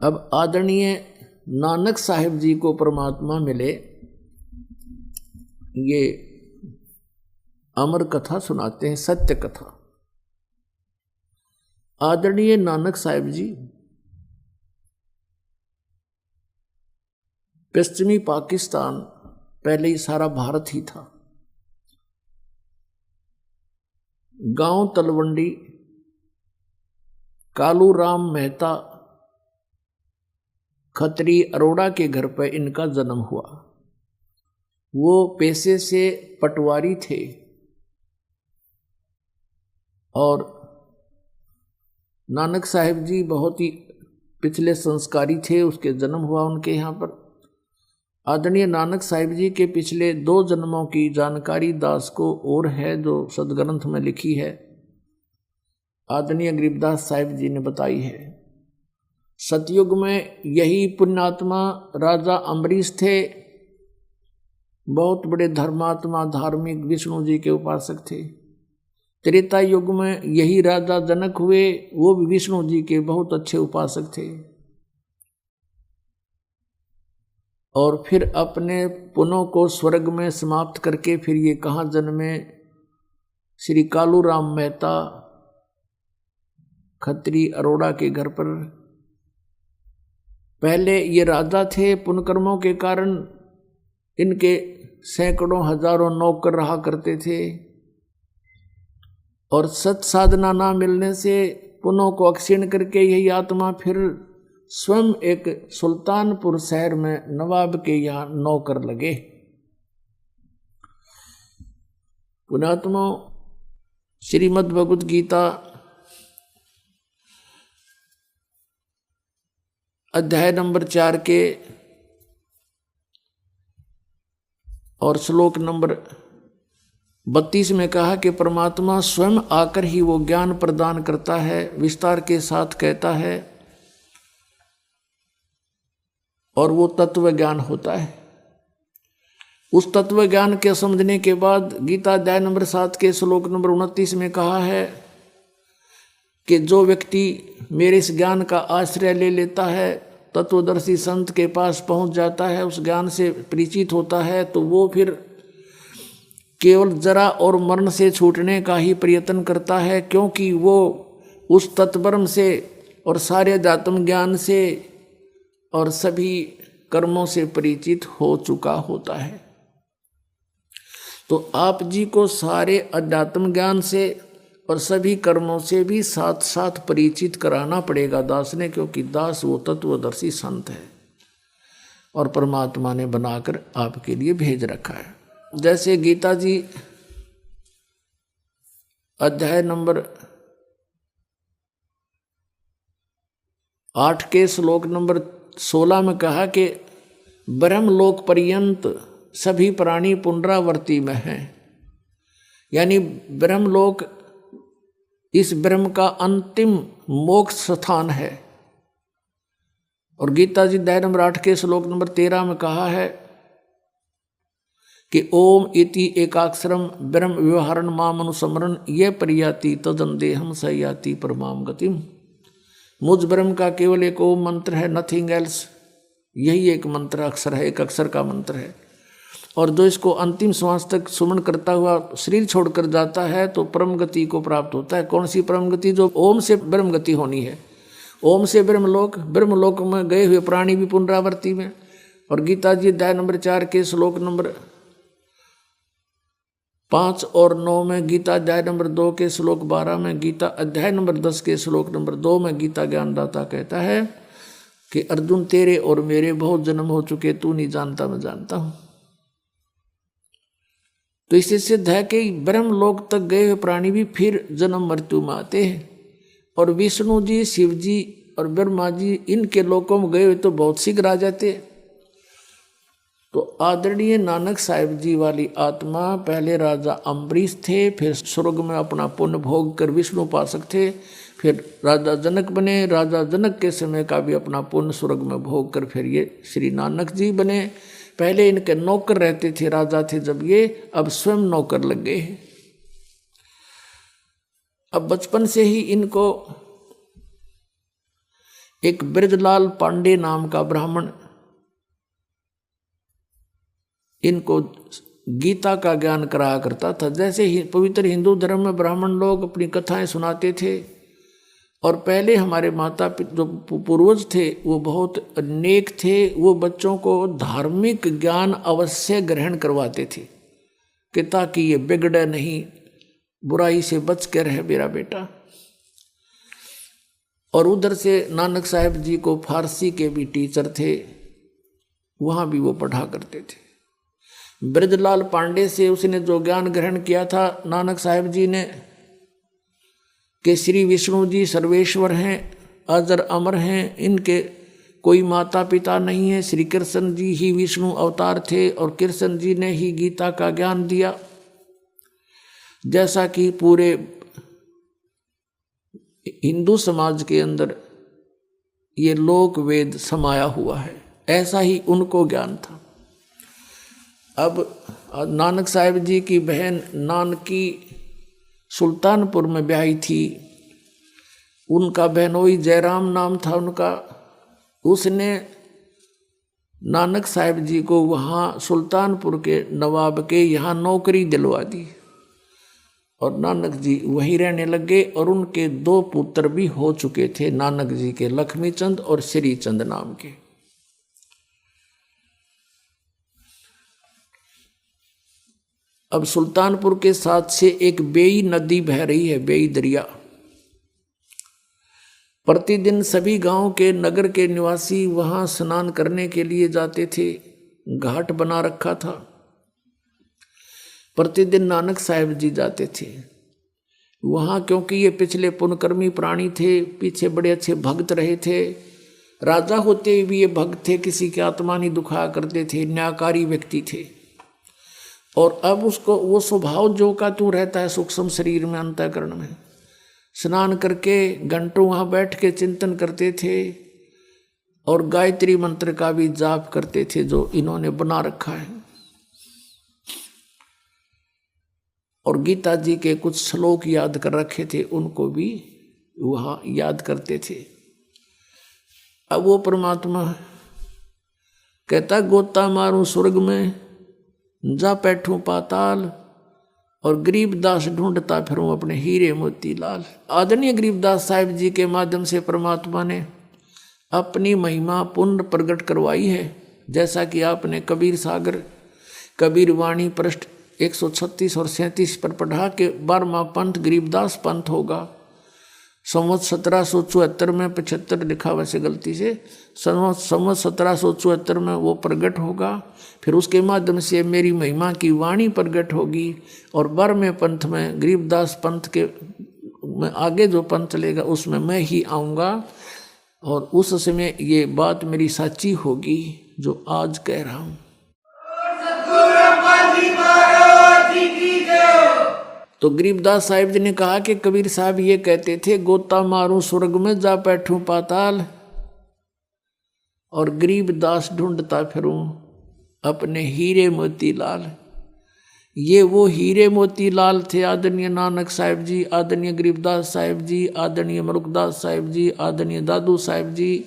अब आदरणीय नानक साहिब जी को परमात्मा मिले, ये अमर कथा सुनाते हैं, सत्य कथा। आदरणीय नानक साहिब जी पश्चिमी पाकिस्तान, पहले ही सारा भारत ही था, गांव तलवंडी कालू राम मेहता खत्री अरोड़ा के घर पर इनका जन्म हुआ। वो पेशे से पटवारी थे और नानक साहिब जी बहुत ही पिछले संस्कारी थे, उसके जन्म हुआ उनके यहाँ पर। आदरणीय नानक साहिब जी के पिछले 2 जन्मों की जानकारी दास को और है, जो सदग्रंथ में लिखी है, आदरणीय गरीबदास साहिब जी ने बताई है। सतयुग में यही पुण्यात्मा राजा अम्बरीश थे, बहुत बड़े धर्मात्मा धार्मिक विष्णु जी के उपासक थे। त्रेता युग में यही राजा जनक हुए, वो भी विष्णु जी के बहुत अच्छे उपासक थे। और फिर अपने पुनों को स्वर्ग में समाप्त करके फिर ये कहाँ जन्मे? श्री कालू राम मेहता खत्री अरोड़ा के घर पर। पहले ये राजा थे, पुण्यकर्मों के कारण इनके सैकड़ों हजारों नौकर रहा करते थे, और सत साधना ना मिलने से पुनों को अक्षीण करके यही आत्मा फिर स्वयं एक सुल्तानपुर शहर में नवाब के यहाँ नौकर लगे। पुण्यात्मा श्रीमद् भगवद गीता अध्याय नंबर 4 के और श्लोक नंबर 32 में कहा कि परमात्मा स्वयं आकर ही वो ज्ञान प्रदान करता है, विस्तार के साथ कहता है, और वो तत्व ज्ञान होता है। उस तत्व ज्ञान के समझने के बाद गीता अध्याय नंबर 7 के श्लोक नंबर 29 में कहा है कि जो व्यक्ति मेरे इस ज्ञान का आश्रय ले लेता है, तत्वदर्शी संत के पास पहुंच जाता है, उस ज्ञान से परिचित होता है, तो वो फिर केवल जरा और मरण से छूटने का ही प्रयत्न करता है, क्योंकि वो उस तत्परम से और सारे अध्यात्म ज्ञान से और सभी कर्मों से परिचित हो चुका होता है। तो आप जी को सारे अध्यात्म ज्ञान से और सभी कर्मों से भी साथ साथ परिचित कराना पड़ेगा दास ने, क्योंकि दास वो तत्वदर्शी संत है और परमात्मा ने बनाकर आपके लिए भेज रखा है। जैसे गीता जी अध्याय नंबर 8 के श्लोक नंबर 16 में कहा कि ब्रह्मलोक पर्यंत सभी प्राणी पुनरावर्ती में हैं, यानी ब्रह्मलोक इस ब्रह्म का अंतिम मोक्ष स्थान है। और गीता जी अध्याय नंबर 8 के श्लोक नंबर 13 में कहा है कि ओम इति एकाक्षरम ब्रह्म व्यवहारण माम अनुस्मरण ये परियाति तदंदेहम सयाति परमाम गतिम। मुझ ब्रह्म का केवल एक ओम मंत्र है, नथिंग एल्स। यही एक मंत्र अक्षर है, एक अक्षर का मंत्र है। और जो इसको अंतिम श्वास तक सुमन करता हुआ शरीर छोड़कर जाता है तो परम गति को प्राप्त होता है। कौन सी परम गति? जो ओम से ब्रह्म गति होनी है। ओम से ब्रह्मलोक, ब्रह्मलोक में गए हुए प्राणी भी पुनरावर्ती में। और गीता जी अध्याय नंबर 4 के श्लोक नंबर 5 और 9 में, गीता अध्याय नंबर 2 के श्लोक 12 में, गीता अध्याय नंबर 10 के श्लोक नंबर 2 में गीता ज्ञानदाता कहता है कि अर्जुन तेरे और मेरे बहुत जन्म हो चुके, तू नहीं जानता मैं जानता हूं। तो इससे सिद्ध है कि ब्रह्मलोक तक गए हुए प्राणी भी फिर जन्म मृत्यु में आते हैं। और विष्णु जी, शिव जी और ब्रह्मा जी इनके लोकों में गए हुए तो बहुत शीघ्र आ जाते। तो आदरणीय नानक साहिब जी वाली आत्मा पहले राजा अम्बरीश थे, फिर स्वर्ग में अपना पुण्य भोग कर विष्णु उपासक थे, फिर राजा जनक बने। राजा जनक के समय का भी अपना पुण्य स्वर्ग में भोग कर फिर ये श्री नानक जी बने। पहले इनके नौकर रहते थे, राजा थे जब ये, अब स्वयं नौकर लग गए। अब बचपन से ही इनको एक ब्रजलाल पांडे नाम का ब्राह्मण इनको गीता का ज्ञान कराया करता था। जैसे ही पवित्र हिंदू धर्म में ब्राह्मण लोग अपनी कथाएं सुनाते थे, और पहले हमारे माता पिता जो पूर्वज थे वो बहुत नेक थे, वो बच्चों को धार्मिक ज्ञान अवश्य ग्रहण करवाते थे कि ताकि ये बिगड़े नहीं, बुराई से बच के रहे मेरा बेटा। और उधर से नानक साहब जी को फारसी के भी टीचर थे, वहाँ भी वो पढ़ा करते थे। ब्रजलाल पांडे से उसने जो ज्ञान ग्रहण किया था नानक साहब जी ने कि श्री विष्णु जी सर्वेश्वर हैं, अजर अमर हैं, इनके कोई माता पिता नहीं है, श्री कृष्ण जी ही विष्णु अवतार थे और कृष्ण जी ने ही गीता का ज्ञान दिया। जैसा कि पूरे हिंदू समाज के अंदर ये लोक वेद समाया हुआ है, ऐसा ही उनको ज्ञान था। अब नानक साहब जी की बहन नानकी सुल्तानपुर में ब्याही थी, उनका बहनोई जयराम नाम था उनका। उसने नानक साहब जी को वहाँ सुल्तानपुर के नवाब के यहाँ नौकरी दिलवा दी और नानक जी वहीं रहने लगे। और उनके 2 पुत्र भी हो चुके थे नानक जी के, लक्ष्मी चंद और श्री चंद नाम के। अब सुल्तानपुर के साथ से एक बेई नदी बह रही है, बेई दरिया। प्रतिदिन सभी गांव के नगर के निवासी वहां स्नान करने के लिए जाते थे, घाट बना रखा था। प्रतिदिन नानक साहब जी जाते थे वहां, क्योंकि ये पिछले पुण्यकर्मी प्राणी थे, पीछे बड़े अच्छे भक्त रहे थे। राजा होते भी ये भक्त थे, किसी की आत्मा नहीं दुखाया करते थे, न्यायकारी व्यक्ति थे। और अब उसको वो स्वभाव जो का तू रहता है सूक्ष्म शरीर में, अंतःकरण में, स्नान करके घंटों वहाँ बैठ के चिंतन करते थे और गायत्री मंत्र का भी जाप करते थे जो इन्होंने बना रखा है। और गीता जी के कुछ श्लोक याद कर रखे थे, उनको भी वहाँ याद करते थे। अब वो परमात्मा कहता गोता मारूं स्वर्ग में, जा बैठूं पाताल, और गरीबदास ढूंढता फिरूं अपने हीरे मोती लाल। आदरणीय गरीबदास साहिब जी के माध्यम से परमात्मा ने अपनी महिमा पुण्य प्रकट करवाई है। जैसा कि आपने कबीर सागर, कबीर वाणी पृष्ठ 136 और 37 पर पढ़ा के 12वां पंथ गरीबदास पंथ होगा। संवत 1774 में 75 लिखा, वैसे गलती से संवत 1774 में वो प्रकट होगा। फिर उसके माध्यम से मेरी महिमा की वाणी प्रकट होगी और 12वें पंथ में गरीबदास पंथ के में आगे जो पंथ चलेगा उसमें मैं ही आऊँगा और उस समय ये बात मेरी सच्ची होगी जो आज कह रहा हूँ। तो गरीबदास साहिब जी ने कहा कि कबीर साहब ये कहते थे गोता मारूं स्वर्ग में, जा बैठूं पाताल, और गरीबदास ढूंढता फिरूं अपने हीरे मोती लाल। ये वो हीरे मोती लाल थे आदरणीय नानक साहिब जी, आदरणीय गरीबदास साहिब जी, आदरणीय मरुकदास साहिब जी, आदरणीय दादू साहिब जी,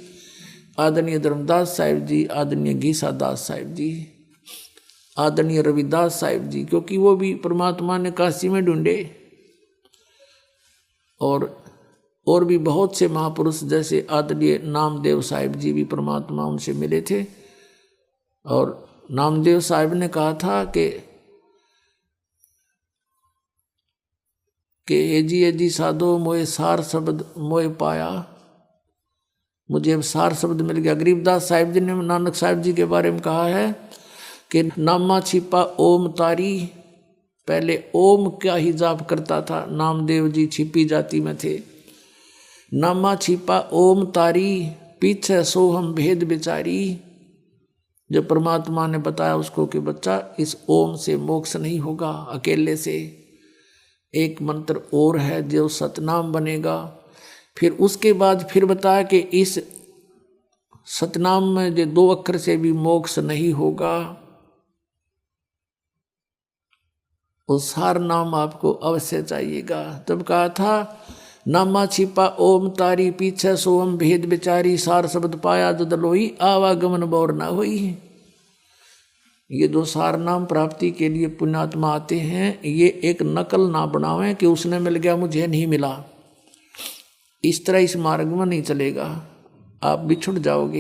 आदरणीय धर्मदास साहिब जी, आदरणीय गीसा दास साहिब जी, आदरणीय रविदास साहिब जी, क्योंकि वो भी परमात्मा ने काशी में ढूंढे। और भी बहुत से महापुरुष जैसे आदरणीय नामदेव साहिब जी भी परमात्मा उनसे मिले थे। और नामदेव साहिब ने कहा था कि हे जी साधो मोए सार शब्द मोए पाया, मुझे अब सार शब्द मिल गया। गरीबदास साहिब जी ने नानक साहिब जी के बारे में कहा है कि नामा छिपा ओम तारी, पहले ओम का ही जाप करता था, नामदेव जी छिपी जाति में थे। नामा छिपा ओम तारी, पीछे सो हम भेद बिचारी। जब परमात्मा ने बताया उसको कि बच्चा इस ओम से मोक्ष नहीं होगा, अकेले से एक मंत्र और है जो सतनाम बनेगा। फिर उसके बाद फिर बताया कि इस सतनाम में जो 2 अक्षर से भी मोक्ष नहीं होगा, वो सार नाम आपको अवश्य चाहिएगा। तब कहा था नामा छिपा ओम तारी पीछे सोम भेद विचारी सार शब्द पाया दुद लोई आवागमन बोर न होई। ये दो सार नाम प्राप्ति के लिए पुण्यात्मा आते हैं। ये एक नकल ना बनावें कि उसने मिल गया मुझे नहीं मिला, इस तरह इस मार्ग में नहीं चलेगा, आप बिछुड़ जाओगे।